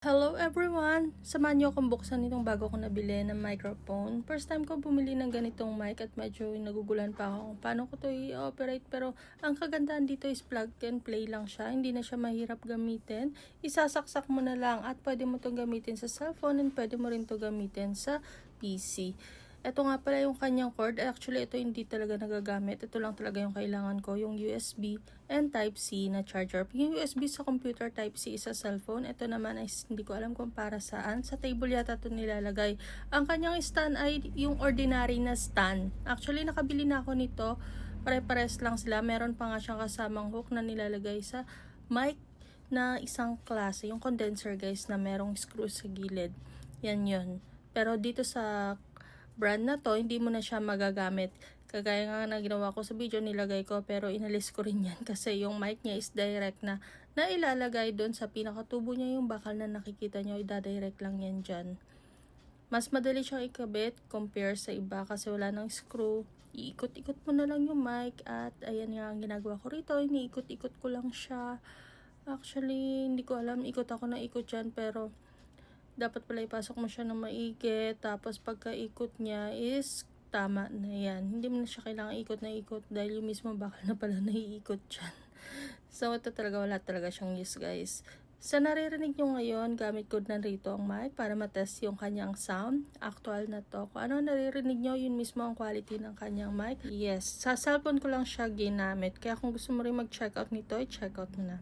Hello everyone! Samahan niyo akong buksan itong bago ko nabili na microphone. First time ko bumili ng ganitong mic at medyo nagugulan pa ako kung paano ko to i-operate. Pero ang kagandahan dito is plug and play lang siya. Hindi na siya mahirap gamitin. Isasaksak mo na lang at pwede mo itong gamitin sa cellphone and pwede mo rin to gamitin sa PC. Ito nga pala yung kanyang cord. Actually, ito hindi talaga nagagamit. Ito lang talaga yung kailangan ko. Yung USB and Type-C na charger. Yung USB sa computer, Type-C sa cellphone. Ito naman ay hindi ko alam kung para saan. Sa table yata ito nilalagay. Ang kanyang stand ay yung ordinary na stand. Actually, nakabili na ako nito. Pare-pares lang sila. Meron pa nga siyang kasamang hook na nilalagay sa mic na isang klase. Yung condenser guys na merong screw sa gilid. Yan yun. Pero dito sa brand na to, hindi mo na siya magagamit. Kagaya nga na ginawa ko sa video, nilagay ko pero inalis ko rin yan kasi yung mic niya is direct na ilalagay doon sa pinakatubo niya. Yung bakal na nakikita nyo, idadirect lang yan dyan. Mas madali siyang ikabit compare sa iba kasi wala nang screw. Iikot-ikot mo na lang yung mic at ayan nga ang ginagawa ko rito. Iniikot-ikot ko lang siya. Actually, hindi ko alam, ikot ako na ikot dyan pero dapat pala ipasok mo siya ng maigi. Tapos pagka-ikot niya is tama na yan. Hindi mo na siya kailangan ikot na ikot dahil yung mismo bakal na pala naiikot dyan. So ito talaga, wala talaga siyang use guys. Sa naririnig nyo ngayon, gamit ko na rito ang mic para matest yung kanyang sound. Actual na to. Kung ano naririnig nyo, yun mismo ang quality ng kanyang mic. Yes, sa cellphone ko lang siya ginamit. Kaya kung gusto mo rin mag-check out nito, i-check out mo na.